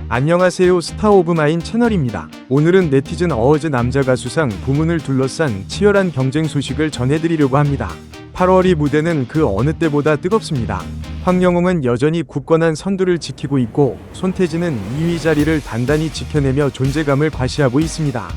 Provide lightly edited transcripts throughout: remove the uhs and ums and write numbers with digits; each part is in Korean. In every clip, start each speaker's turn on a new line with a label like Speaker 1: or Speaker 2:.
Speaker 1: 안녕하세요, 스타 오브 마인 채널입니다. 오늘은 네티즌 어워즈 남자 가수상 부문을 둘러싼 치열한 경쟁 소식을 전해드리려고 합니다. 8월이 무대는 그 어느 때보다 뜨겁습니다. 황영웅은 여전히 굳건한 선두를 지키고 있고, 손태진은 2위 자리를 단단히 지켜내며 존재감을 과시하고 있습니다.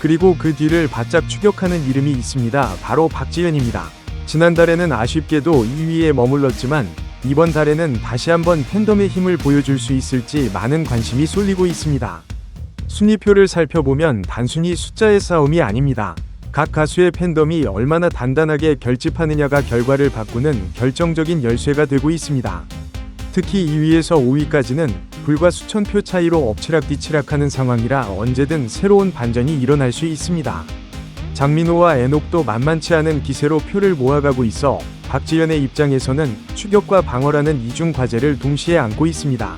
Speaker 1: 그리고 그 뒤를 바짝 추격하는 이름이 있습니다. 바로 박지현입니다. 지난달에는 아쉽게도 2위에 머물렀지만 이번 달에는 다시 한번 팬덤의 힘을 보여줄 수 있을지 많은 관심이 쏠리고 있습니다. 순위표를 살펴보면 단순히 숫자의 싸움이 아닙니다. 각 가수의 팬덤이 얼마나 단단하게 결집하느냐가 결과를 바꾸는 결정적인 열쇠가 되고 있습니다. 특히 2위에서 5위까지는 불과 수천 표 차이로 엎치락뒤치락하는 상황이라 언제든 새로운 반전이 일어날 수 있습니다. 장민호와 애녹도 만만치 않은 기세로 표를 모아가고 있어 박지현의 입장에서는 추격과 방어라는 이중 과제를 동시에 안고 있습니다.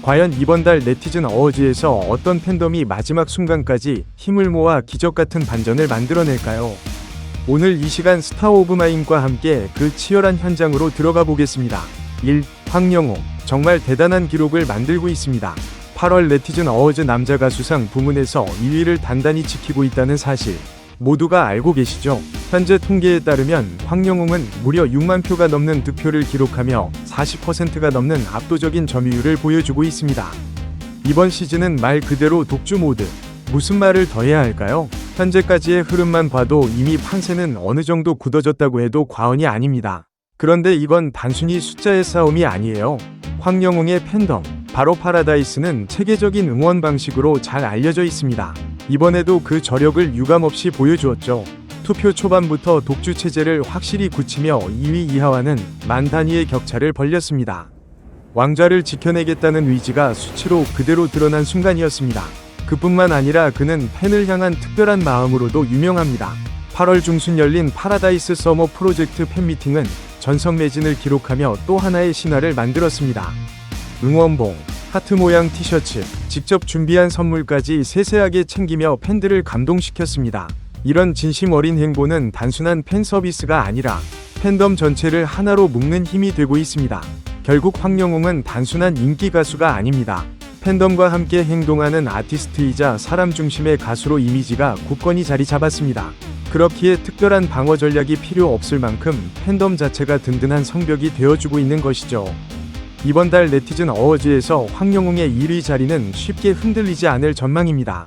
Speaker 1: 과연 이번 달 네티즌 어워즈에서 어떤 팬덤이 마지막 순간까지 힘을 모아 기적같은 반전을 만들어낼까요? 오늘 이 시간 스타 오브 마인과 함께 그 치열한 현장으로 들어가 보겠습니다. 1. 황영웅. 정말 대단한 기록을 만들고 있습니다. 8월 네티즌 어워즈 남자 가수상 부문에서 2위를 단단히 지키고 있다는 사실 모두가 알고 계시죠? 현재 통계에 따르면 황영웅은 무려 6만 표가 넘는 득표를 기록하며 40%가 넘는 압도적인 점유율을 보여주고 있습니다. 이번 시즌은 말 그대로 독주 모드. 무슨 말을 더 해야 할까요? 현재까지의 흐름만 봐도 이미 판세는 어느 정도 굳어졌다고 해도 과언이 아닙니다. 그런데 이건 단순히 숫자의 싸움이 아니에요. 황영웅의 팬덤, 바로 파라다이스는 체계적인 응원 방식으로 잘 알려져 있습니다. 이번에도 그 저력을 유감없이 보여주었죠. 투표 초반부터 독주 체제를 확실히 굳히며 2위 이하와는 만 단위의 격차를 벌렸습니다. 왕좌를 지켜내겠다는 의지가 수치로 그대로 드러난 순간이었습니다. 그뿐만 아니라 그는 팬을 향한 특별한 마음으로도 유명합니다. 8월 중순 열린 파라다이스 서머 프로젝트 팬미팅은 전성 매진을 기록하며 또 하나의 신화를 만들었습니다. 응원봉, 하트 모양 티셔츠, 직접 준비한 선물까지 세세하게 챙기며 팬들을 감동시켰습니다. 이런 진심 어린 행보는 단순한 팬 서비스가 아니라 팬덤 전체를 하나로 묶는 힘이 되고 있습니다. 결국 황영웅은 단순한 인기 가수가 아닙니다. 팬덤과 함께 행동하는 아티스트이자 사람 중심의 가수로 이미지가 굳건히 자리 잡았습니다. 그렇기에 특별한 방어 전략이 필요 없을 만큼 팬덤 자체가 든든한 성벽이 되어주고 있는 것이죠. 이번 달 네티즌 어워즈에서 황영웅의 1위 자리는 쉽게 흔들리지 않을 전망입니다.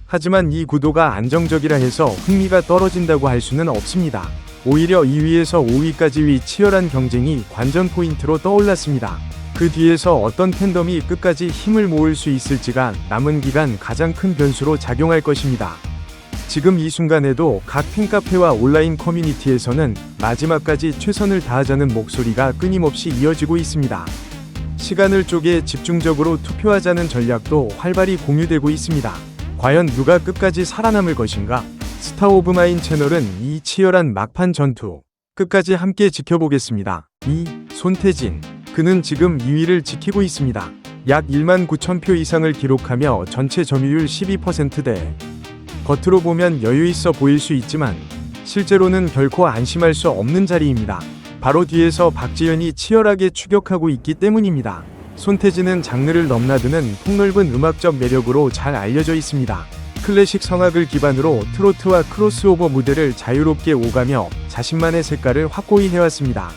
Speaker 1: 하지만 이 구도가 안정적이라 해서 흥미가 떨어진다고 할 수는 없습니다. 오히려 2위에서 5위까지의 치열한 경쟁이 관전 포인트로 떠올랐습니다. 그 뒤에서 어떤 팬덤이 끝까지 힘을 모을 수 있을지가 남은 기간 가장 큰 변수로 작용할 것입니다. 지금 이 순간에도 각 팬카페와 온라인 커뮤니티에서는 마지막까지 최선을 다하자는 목소리가 끊임없이 이어지고 있습니다. 시간을 쪼개 집중적으로 투표하자는 전략도 활발히 공유되고 있습니다. 과연 누가 끝까지 살아남을 것인가? 스타 오브 마인 채널은 이 치열한 막판 전투 끝까지 함께 지켜보겠습니다. 2. 손태진. 그는 지금 2위를 지키고 있습니다. 약 1만 9천 표 이상을 기록하며 전체 점유율 12%대. 겉으로 보면 여유있어 보일 수 있지만 실제로는 결코 안심할 수 없는 자리입니다. 바로 뒤에서 박지현이 치열하게 추격하고 있기 때문입니다. 손태진은 장르를 넘나드는 폭넓은 음악적 매력으로 잘 알려져 있습니다. 클래식 성악을 기반으로 트로트와 크로스오버 무대를 자유롭게 오가며 자신만의 색깔을 확고히 해왔습니다.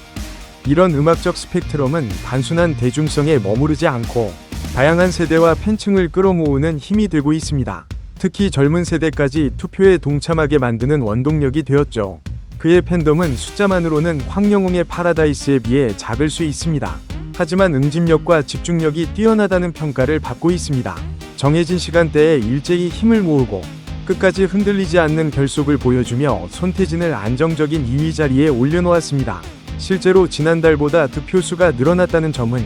Speaker 1: 이런 음악적 스펙트럼은 단순한 대중성에 머무르지 않고 다양한 세대와 팬층을 끌어모으는 힘이 되고 있습니다. 특히 젊은 세대까지 투표에 동참하게 만드는 원동력이 되었죠. 그의 팬덤은 숫자만으로는 황영웅의 파라다이스에 비해 작을 수 있습니다. 하지만 응집력과 집중력이 뛰어나다는 평가를 받고 있습니다. 정해진 시간대에 일제히 힘을 모으고 끝까지 흔들리지 않는 결속을 보여주며 손태진을 안정적인 2위 자리에 올려놓았습니다. 실제로 지난달보다 득표수가 늘어났다는 점은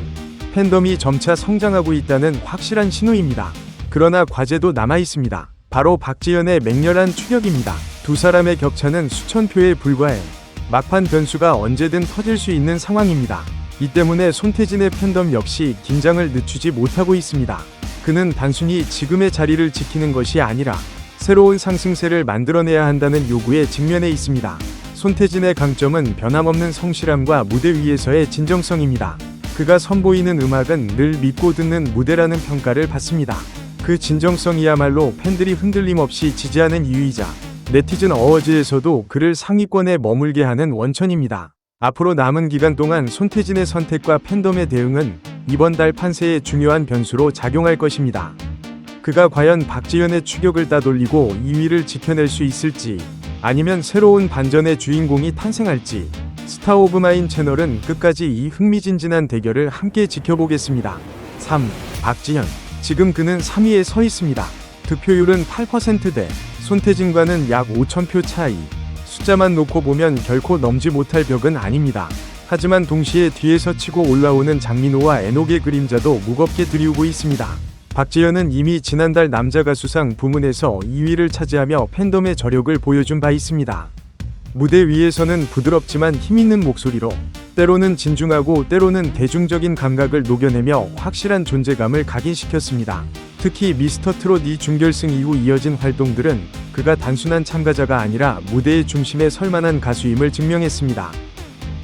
Speaker 1: 팬덤이 점차 성장하고 있다는 확실한 신호입니다. 그러나 과제도 남아있습니다. 바로 박지현의 맹렬한 추격입니다. 두 사람의 격차는 수천 표에 불과해 막판 변수가 언제든 터질 수 있는 상황입니다. 이 때문에 손태진의 팬덤 역시 긴장을 늦추지 못하고 있습니다. 그는 단순히 지금의 자리를 지키는 것이 아니라 새로운 상승세를 만들어내야 한다는 요구에 직면해 있습니다. 손태진의 강점은 변함없는 성실함과 무대 위에서의 진정성입니다. 그가 선보이는 음악은 늘 믿고 듣는 무대라는 평가를 받습니다. 그 진정성이야말로 팬들이 흔들림 없이 지지하는 이유이자 네티즌 어워즈에서도 그를 상위권에 머물게 하는 원천입니다. 앞으로 남은 기간 동안 손태진의 선택과 팬덤의 대응은 이번 달 판세에 중요한 변수로 작용할 것입니다. 그가 과연 박지현의 추격을 따돌리고 2위를 지켜낼 수 있을지, 아니면 새로운 반전의 주인공이 탄생할지, 스타 오브 마인 채널은 끝까지 이 흥미진진한 대결을 함께 지켜보겠습니다. 3. 박지현. 지금 그는 3위에 서 있습니다. 득표율은 8%대 손태진과는 약 5,000표 차이. 숫자만 놓고 보면 결코 넘지 못할 벽은 아닙니다. 하지만 동시에 뒤에서 치고 올라오는 장민호와 에녹의 그림자도 무겁게 들이우고 있습니다. 박지현은 이미 지난달 남자가수상 부문에서 2위를 차지하며 팬덤의 저력을 보여준 바 있습니다. 무대 위에서는 부드럽지만 힘있는 목소리로, 때로는 진중하고 때로는 대중적인 감각을 녹여내며 확실한 존재감을 각인시켰습니다. 특히 미스터트롯 2 준결승 이후 이어진 활동들은 그가 단순한 참가자가 아니라 무대의 중심에 설 만한 가수임을 증명했습니다.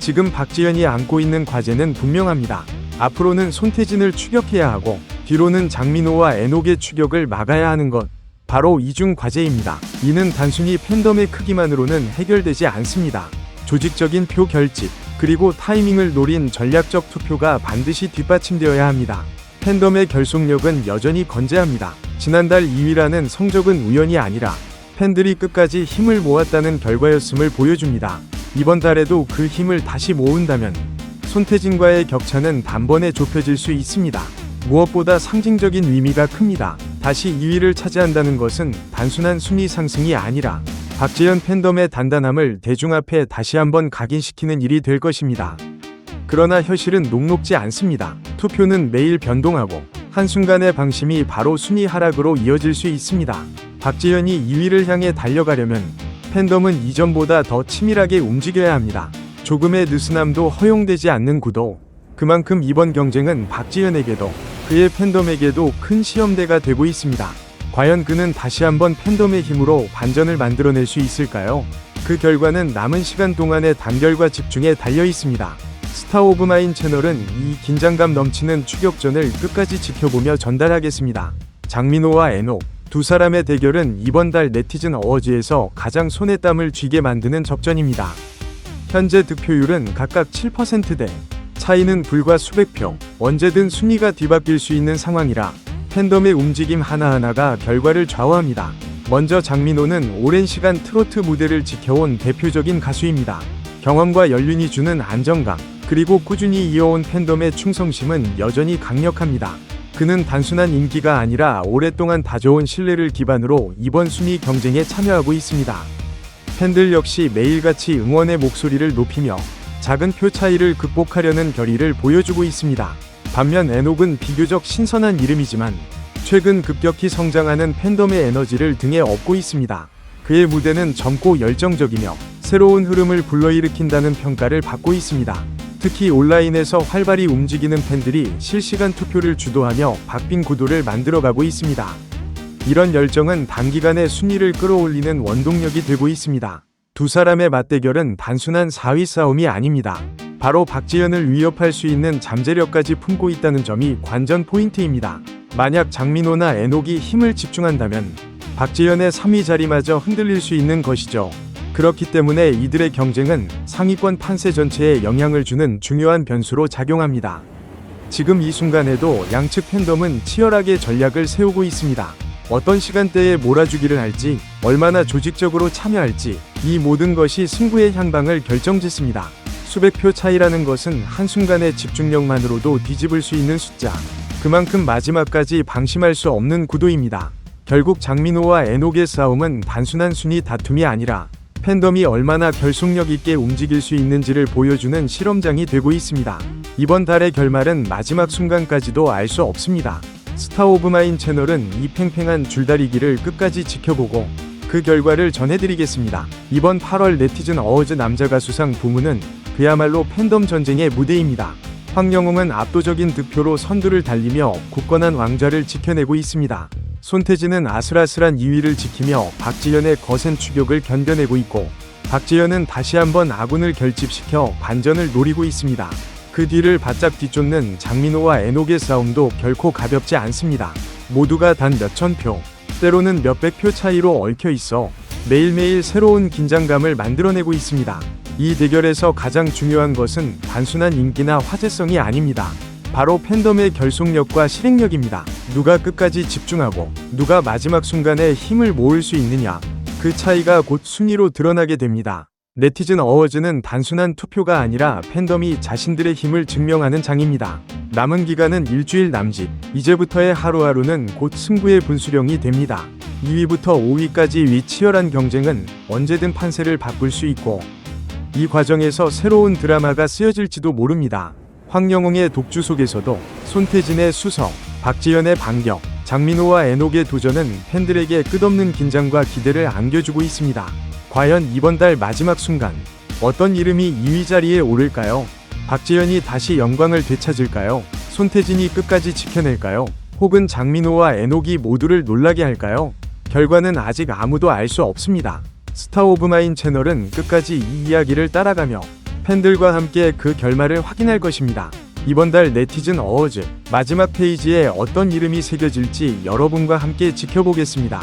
Speaker 1: 지금 박지현이 안고 있는 과제는 분명합니다. 앞으로는 손태진을 추격해야 하고 뒤로는 장민호와 에녹의 추격을 막아야 하는 것, 바로 이중 과제입니다. 이는 단순히 팬덤의 크기만으로는 해결되지 않습니다. 조직적인 표 결집, 그리고 타이밍을 노린 전략적 투표가 반드시 뒷받침되어야 합니다. 팬덤의 결속력은 여전히 건재합니다. 지난달 2위라는 성적은 우연이 아니라 팬들이 끝까지 힘을 모았다는 결과였음을 보여줍니다. 이번 달에도 그 힘을 다시 모은다면 손태진과의 격차는 단번에 좁혀질 수 있습니다. 무엇보다 상징적인 의미가 큽니다. 다시 2위를 차지한다는 것은 단순한 순위 상승이 아니라 박지현 팬덤의 단단함을 대중 앞에 다시 한번 각인시키는 일이 될 것입니다. 그러나 현실은 녹록지 않습니다. 투표는 매일 변동하고 한순간의 방심이 바로 순위 하락으로 이어질 수 있습니다. 박지현이 2위를 향해 달려가려면 팬덤은 이전보다 더 치밀하게 움직여야 합니다. 조금의 느슨함도 허용되지 않는 구도. 그만큼 이번 경쟁은 박지현에게도 그의 팬덤에게도 큰 시험대가 되고 있습니다. 과연 그는 다시 한번 팬덤의 힘으로 반전을 만들어낼 수 있을까요? 그 결과는 남은 시간 동안의 단결과 집중에 달려 있습니다. 스타 오브 마인 채널은 이 긴장감 넘치는 추격전을 끝까지 지켜보며 전달하겠습니다. 장민호와 에녹, 두 사람의 대결은 이번 달 네티즌 어워즈에서 가장 손에 땀을 쥐게 만드는 접전입니다. 현재 득표율은 각각 7%대, 차이는 불과 수백 표, 언제든 순위가 뒤바뀔 수 있는 상황이라 팬덤의 움직임 하나하나가 결과를 좌우합니다. 먼저 장민호는 오랜 시간 트로트 무대를 지켜온 대표적인 가수입니다. 경험과 연륜이 주는 안정감, 그리고 꾸준히 이어온 팬덤의 충성심은 여전히 강력합니다. 그는 단순한 인기가 아니라 오랫동안 다져온 신뢰를 기반으로 이번 순위 경쟁에 참여하고 있습니다. 팬들 역시 매일같이 응원의 목소리를 높이며 작은 표 차이를 극복하려는 결의를 보여주고 있습니다. 반면 에녹은 비교적 신선한 이름이지만 최근 급격히 성장하는 팬덤의 에너지를 등에 업고 있습니다. 그의 무대는 젊고 열정적이며 새로운 흐름을 불러일으킨다는 평가를 받고 있습니다. 특히 온라인에서 활발히 움직이는 팬들이 실시간 투표를 주도하며 박빙 구도를 만들어가고 있습니다. 이런 열정은 단기간에 순위를 끌어올리는 원동력이 되고 있습니다. 두 사람의 맞대결은 단순한 4위 싸움이 아닙니다. 바로 박지현을 위협할 수 있는 잠재력까지 품고 있다는 점이 관전 포인트입니다. 만약 장민호나 에녹이 힘을 집중한다면 박지현의 3위 자리마저 흔들릴 수 있는 것이죠. 그렇기 때문에 이들의 경쟁은 상위권 판세 전체에 영향을 주는 중요한 변수로 작용합니다. 지금 이 순간에도 양측 팬덤은 치열하게 전략을 세우고 있습니다. 어떤 시간대에 몰아주기를 할지, 얼마나 조직적으로 참여할지, 이 모든 것이 승부의 향방을 결정짓습니다. 수백 표 차이라는 것은 한순간의 집중력만으로도 뒤집을 수 있는 숫자. 그만큼 마지막까지 방심할 수 없는 구도입니다. 결국 장민호와 에녹의 싸움은 단순한 순위 다툼이 아니라 팬덤이 얼마나 결속력 있게 움직일 수 있는지를 보여주는 실험장이 되고 있습니다. 이번 달의 결말은 마지막 순간까지도 알 수 없습니다. 스타 오브 마인 채널은 이 팽팽한 줄다리기를 끝까지 지켜보고 그 결과를 전해드리겠습니다. 이번 8월 네티즌 어워즈 남자가수상 부문은 그야말로 팬덤 전쟁의 무대입니다. 황영웅은 압도적인 득표로 선두를 달리며 굳건한 왕좌를 지켜내고 있습니다. 손태진은 아슬아슬한 2위를 지키며 박지현의 거센 추격을 견뎌내고 있고, 박지현은 다시 한번 아군을 결집시켜 반전을 노리고 있습니다. 그 뒤를 바짝 뒤쫓는 장민호와 에녹의 싸움도 결코 가볍지 않습니다. 모두가 단 몇천 표, 때로는 몇백 표 차이로 얽혀 있어 매일매일 새로운 긴장감을 만들어내고 있습니다. 이 대결에서 가장 중요한 것은 단순한 인기나 화제성이 아닙니다. 바로 팬덤의 결속력과 실행력입니다. 누가 끝까지 집중하고 누가 마지막 순간에 힘을 모을 수 있느냐, 그 차이가 곧 순위로 드러나게 됩니다. 네티즌 어워즈는 단순한 투표가 아니라 팬덤이 자신들의 힘을 증명하는 장입니다. 남은 기간은 일주일 남짓, 이제부터의 하루하루는 곧 승부의 분수령이 됩니다. 2위부터 5위까지 치열한 경쟁은 언제든 판세를 바꿀 수 있고, 이 과정에서 새로운 드라마가 쓰여질지도 모릅니다. 황영웅의 독주 속에서도 손태진의 수석, 박지현의 반격, 장민호와 에녹의 도전은 팬들에게 끝없는 긴장과 기대를 안겨주고 있습니다. 과연 이번 달 마지막 순간 어떤 이름이 2위 자리에 오를까요? 박지현이 다시 영광을 되찾을까요? 손태진이 끝까지 지켜낼까요? 혹은 장민호와 에녹이 모두를 놀라게 할까요? 결과는 아직 아무도 알 수 없습니다. 스타 오브 마인 채널은 끝까지 이 이야기를 따라가며 팬들과 함께 그 결말을 확인할 것입니다. 이번 달 네티즌 어워즈 마지막 페이지에 어떤 이름이 새겨질지 여러분과 함께 지켜보겠습니다.